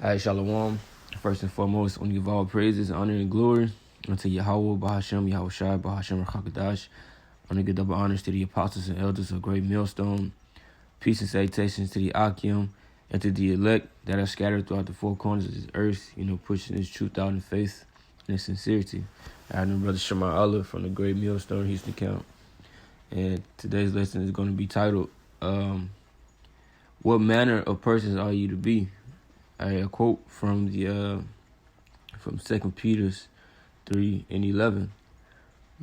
Alright, Shalom. First and foremost, I want to give all praises, honor, and glory unto Yahweh, Bahashem, Yahushai, Bahashem, Rakakadash. I want to give double honors to the apostles and elders of Great Millstone. Peace and salutations to the Akim and to the elect that are scattered throughout the four corners of this earth, pushing this truth out in faith and in sincerity. I have my brother Shema Allah from the Great Millstone, Houston Camp. And today's lesson is going to be titled, What Manner of Persons Are You to Be? A quote from the from 2 Peter 3:11,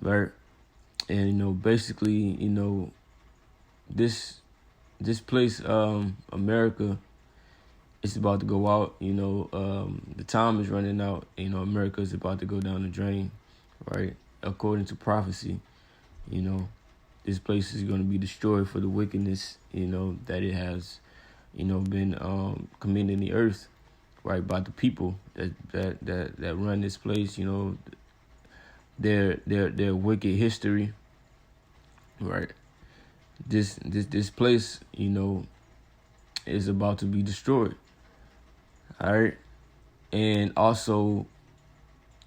right? And basically, this place, America, is about to go out. The time is running out. America is about to go down the drain, right? According to prophecy, this place is going to be destroyed for the wickedness, that it has, been committed in the earth, right, by the people that run this place. Their wicked history, right? This place, is about to be destroyed. All right, and also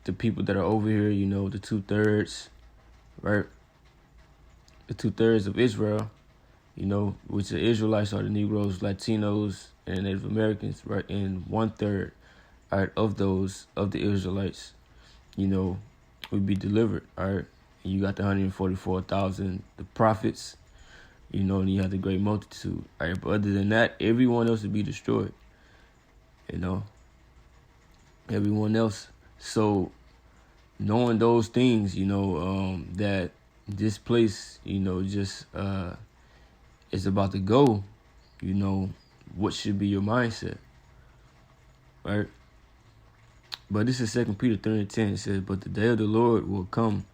the people that are over here, the 2/3, right? The 2/3 of Israel, which the Israelites are the Negroes, Latinos, and Native Americans, right? And 1/3, right, of the Israelites, would be delivered, all right? And you got the 144,000, the prophets, and you have the great multitude, all right? But other than that, everyone else would be destroyed, everyone else. So knowing those things, that this place, just is about to go, what should be your mindset, right? But this is 2 Peter 3:10. It says, "But the day of the Lord will come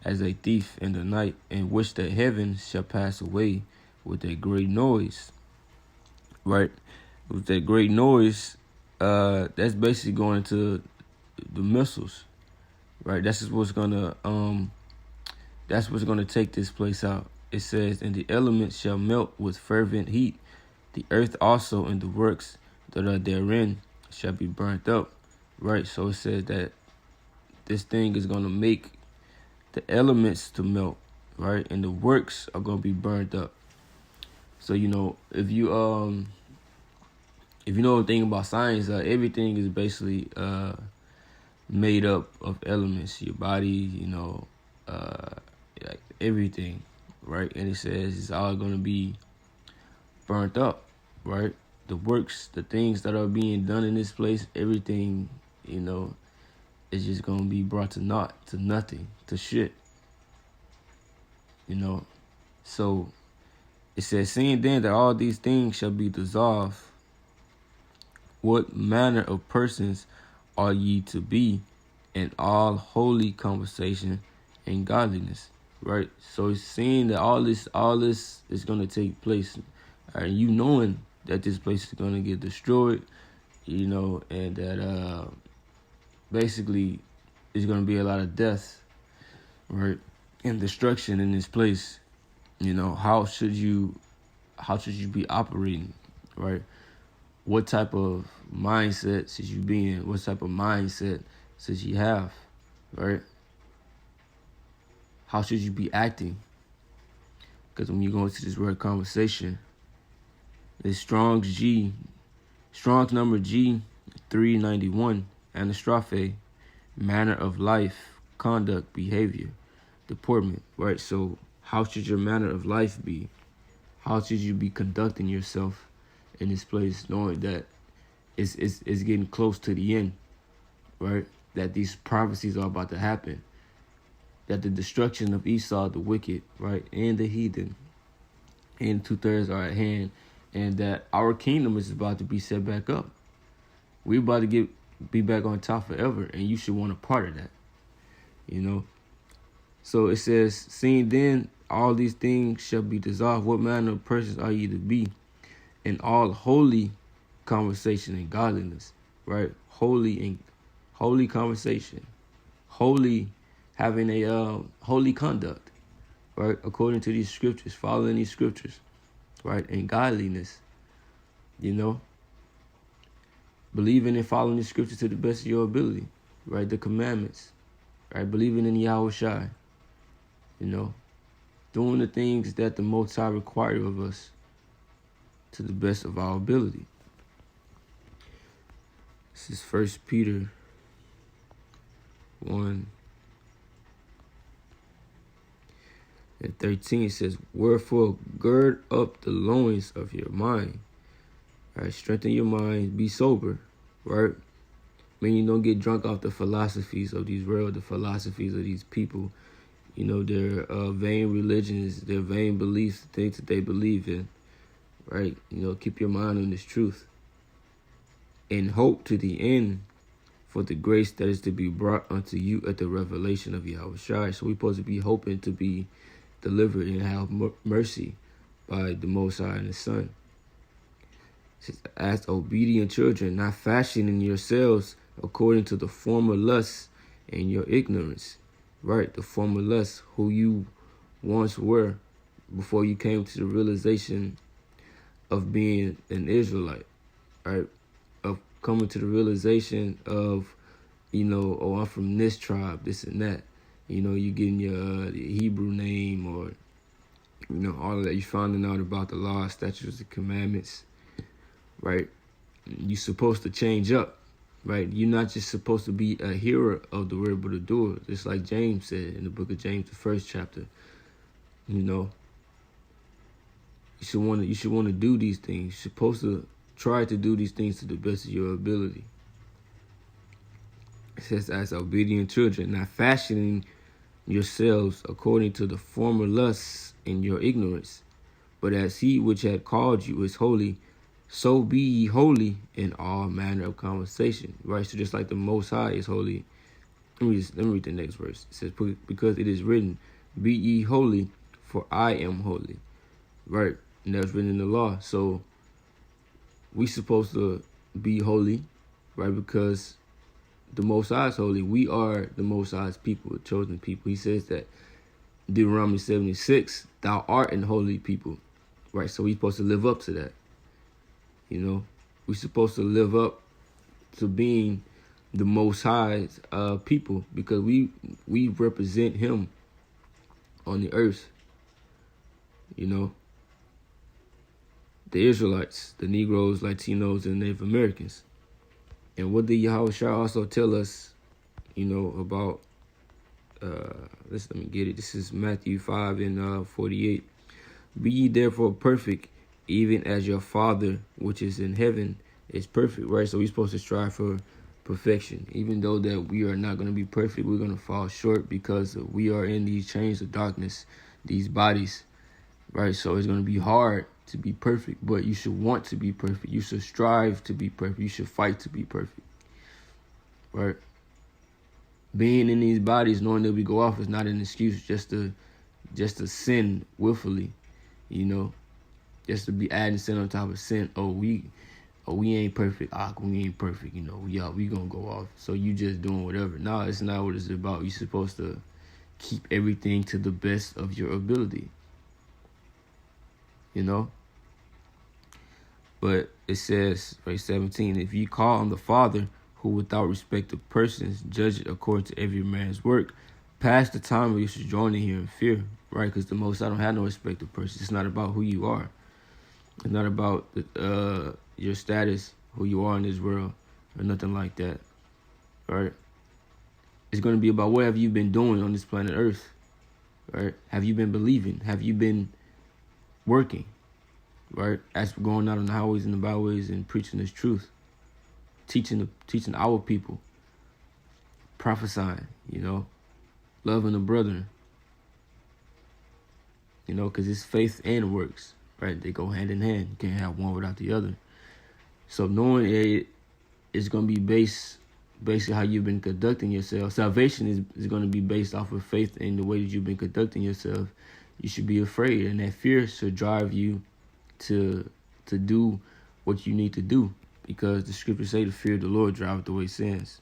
as a thief in the night, in which the heavens shall pass away with a great noise." Right? With that great noise, that's basically going to the missiles, right? That's what's gonna take this place out. It says, "And the elements shall melt with fervent heat. The earth also and the works that are therein shall be burnt up." Right? So it says that this thing is going to make the elements to melt, right? And the works are going to be burnt up. So, if you know anything about science, everything is basically made up of elements. Your body, like everything, right? And it says it's all going to be burnt up, right? The works, the things that are being done in this place, everything, is just going to be brought to naught, to nothing, to shit, So it says, "Seeing then that all these things shall be dissolved, what manner of persons are ye to be in all holy conversation and godliness?" Right? So it's saying that all this is going to take place. And you knowing that this place is going to get destroyed, and that basically there's going to be a lot of death, right, and destruction in this place. How should you be operating, right? What type of mindset should you be in? What type of mindset should you have, right? How should you be acting? Because when you go into this word conversation, it's Strong's number G 391, anastrophe, manner of life, conduct, behavior, deportment, right? So how should your manner of life be? How should you be conducting yourself in this place, knowing that it's getting close to the end, right? That these prophecies are about to happen. That the destruction of Esau, the wicked, right, and the heathen, and 2/3 are at hand, and that our kingdom is about to be set back up. We're about to be back on top forever, and you should want a part of that, So it says, "Seeing then all these things shall be dissolved, what manner of persons are ye to be in all holy conversation and godliness?" Right? Holy conversation, holy, having a holy conduct, right? According to these scriptures, following these scriptures, right? And godliness, believing and following the scripture to the best of your ability, right? The commandments, right? Believing in Yahweh Shai, doing the things that the Most High require of us to the best of our ability. This is 1 Peter 1:13. It says, wherefore gird up the loins of your mind. Right, strengthen your mind, be sober, right? Meaning don't get drunk off the philosophies of these world, the philosophies of these people, their vain religions, their vain beliefs, the things that they believe in, right? Keep your mind on this truth. And hope to the end for the grace that is to be brought unto you at the revelation of Yahweh Shai. So we're supposed to be hoping to be delivered and have mercy by the Most High and the Son. As obedient children, not fashioning yourselves according to the former lusts and your ignorance, right? The former lusts, who you once were before you came to the realization of being an Israelite, right? Of coming to the realization of, oh, I'm from this tribe, this and that. You getting your Hebrew name, or, all of that. You're finding out about the law, statutes, and commandments. Right? You're supposed to change up, right? You're not just supposed to be a hearer of the word, but a doer. Just like James said in the book of James, the 1st chapter. You should want to do these things. You're supposed to try to do these things to the best of your ability. It says, as obedient children, not fashioning yourselves according to the former lusts in your ignorance, but as he which had called you is holy, so be ye holy in all manner of conversation. Right? So just like the Most High is holy. Let me read the next verse. It says, because it is written, be ye holy, for I am holy. Right? And that's written in the law. So we supposed to be holy, right? Because the Most High is holy. We are the Most High's people, the chosen people. He says that Deuteronomy 76, thou art an holy people. Right? So we're supposed to live up to that. We're supposed to live up to being the Most High's people, because we represent him on the earth. The Israelites, the Negroes, Latinos, and Native Americans. And what did Yahweh Shai also tell us, about, let me get it. This is Matthew 5:48. Be ye therefore perfect, even as your Father which is in heaven is perfect, right? So we're supposed to strive for perfection. Even though that we are not going to be perfect, we're going to fall short because we are in these chains of darkness, these bodies, right? So it's going to be hard to be perfect, but you should want to be perfect. You should strive to be perfect. You should fight to be perfect, right? Being in these bodies, knowing that we go off, is not an excuse just to sin willfully, just to be adding sin on top of sin. We ain't perfect. We ain't perfect. We gonna go off. So you just doing whatever. No, it's not what it's about. You're supposed to keep everything to the best of your ability. But it says, verse 17, if ye call on the Father, who without respect of persons judge it according to every man's work, past the time where you should join in here in fear, right? Because the Most High don't have no respect of persons. It's not about who you are. It's not about your status, who you are in this world, or nothing like that, right? It's going to be about what have you been doing on this planet Earth, right? Have you been believing? Have you been working, right? As we're going out on the highways and the byways and preaching this truth, teaching our people, prophesying, loving the brethren, because it's faith and works, right? They go hand in hand. You can't have one without the other. So knowing it is going to be basically how you've been conducting yourself. Salvation is going to be based off of faith in the way that you've been conducting yourself. You should be afraid, and that fear should drive you to do what you need to do, because the scriptures say the fear of the Lord driveth away sins.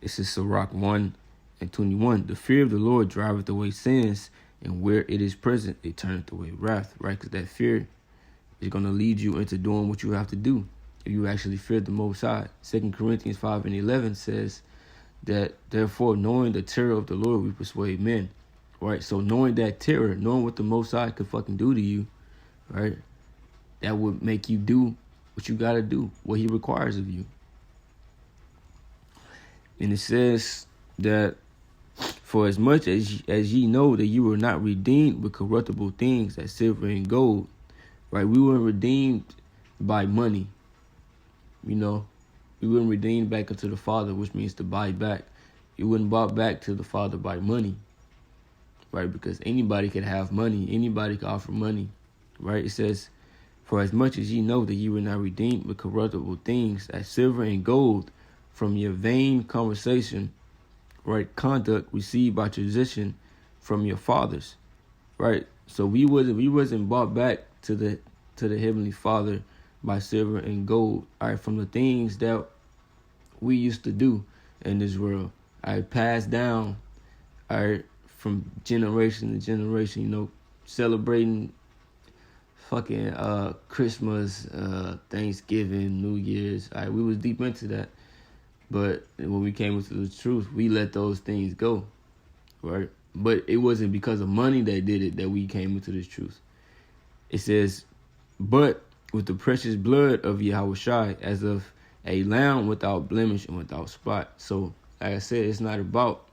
This is Sirach 1:21. The fear of the Lord driveth away sins, and where it is present, it turneth away wrath, right? Because that fear is going to lead you into doing what you have to do. if you actually fear the Most High. 2 Corinthians 5:11 says that, therefore, knowing the terror of the Lord, we persuade men. Right? So knowing that terror, knowing what the Most High could fucking do to you, right? That would make you do what you got to do, what he requires of you. And it says that, for as much as ye know that you were not redeemed with corruptible things, as silver and gold, right? We weren't redeemed by money. You know, we weren't redeemed back unto the Father, which means to buy back. You wouldn't bought back to the Father by money, right? Because anybody could have money. Anybody could offer money, right? It says, for as much as ye know that ye were not redeemed with corruptible things, as silver and gold, from your vain conversation, right, conduct received by tradition from your fathers, right? So we wasn't brought back to the Heavenly Father by silver and gold, all right, from the things that we used to do in this world, all right, passed down, all right, from generation to generation, you know, celebrating fucking Christmas, Thanksgiving, New Year's, all right, we was deep into that. But when we came into the truth, we let those things go, right? But it wasn't because of money that did it that we came into this truth. It says, but with the precious blood of Yahushua, as of a lamb without blemish and without spot. So, like I said, it's not about,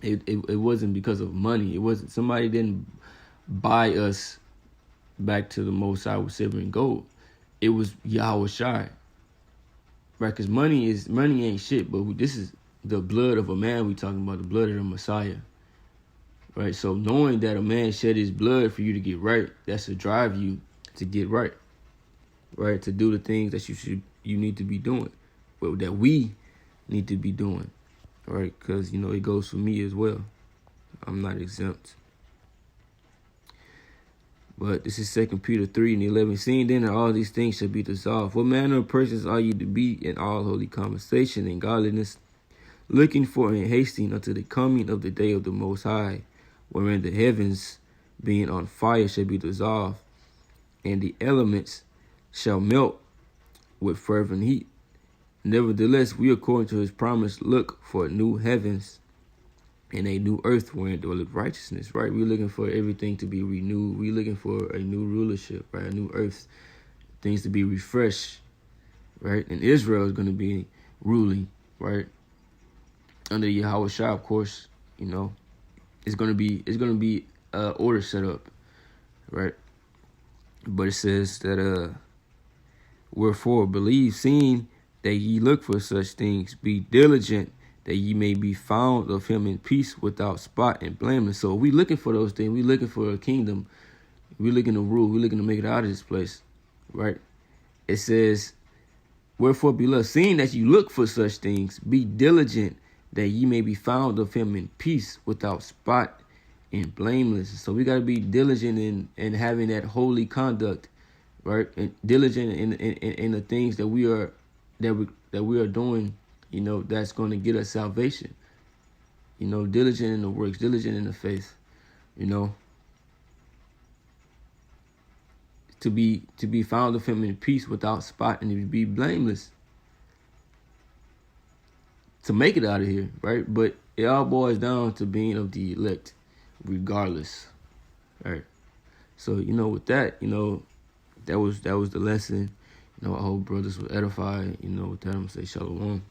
it wasn't because of money. It wasn't, somebody didn't buy us back to the Most High with silver and gold. It was Yahushua. Right, because money ain't shit, but this is the blood of a man we talking about, the blood of the Messiah. Right, so knowing that a man shed his blood for you to get right, that's to drive you to get right. Right, to do the things that you need to be doing, but that we need to be doing. Right, because, you know, it goes for me as well. I'm not exempt. But this is 2 Peter 3:11. Seeing then that all these things shall be dissolved, what manner of persons are you to be in all holy conversation and godliness, looking for and hasting unto the coming of the day of the Most High, wherein the heavens, being on fire, shall be dissolved, and the elements shall melt with fervent heat. Nevertheless, we, according to his promise, look for new heavens and a new earth wherein dwelleth righteousness, right? We're looking for everything to be renewed. We're looking for a new rulership, right? A new earth, things to be refreshed, right? And Israel is going to be ruling, right? Under Yahushua, of course, you know, it's going to be order set up, right? But it says that, wherefore believe, seeing that ye look for such things, be diligent, that ye may be found of him in peace, without spot and blameless. So we looking for those things. We looking for a kingdom. We looking to rule. We looking to make it out of this place, right? It says, wherefore, beloved, seeing that you look for such things, be diligent, that ye may be found of him in peace, without spot and blameless. So we got to be diligent in having that holy conduct, right? And diligent in the things that we are doing, you know, that's going to get us salvation. You know, diligent in the works, diligent in the faith, you know. To be found of him in peace, without spot, and to be blameless. To make it out of here, right? But it all boils down to being of the elect, regardless, right? So, you know, with that, you know, that was the lesson. You know, I hope brothers were edified. You know, with that, I'm going to say shalom.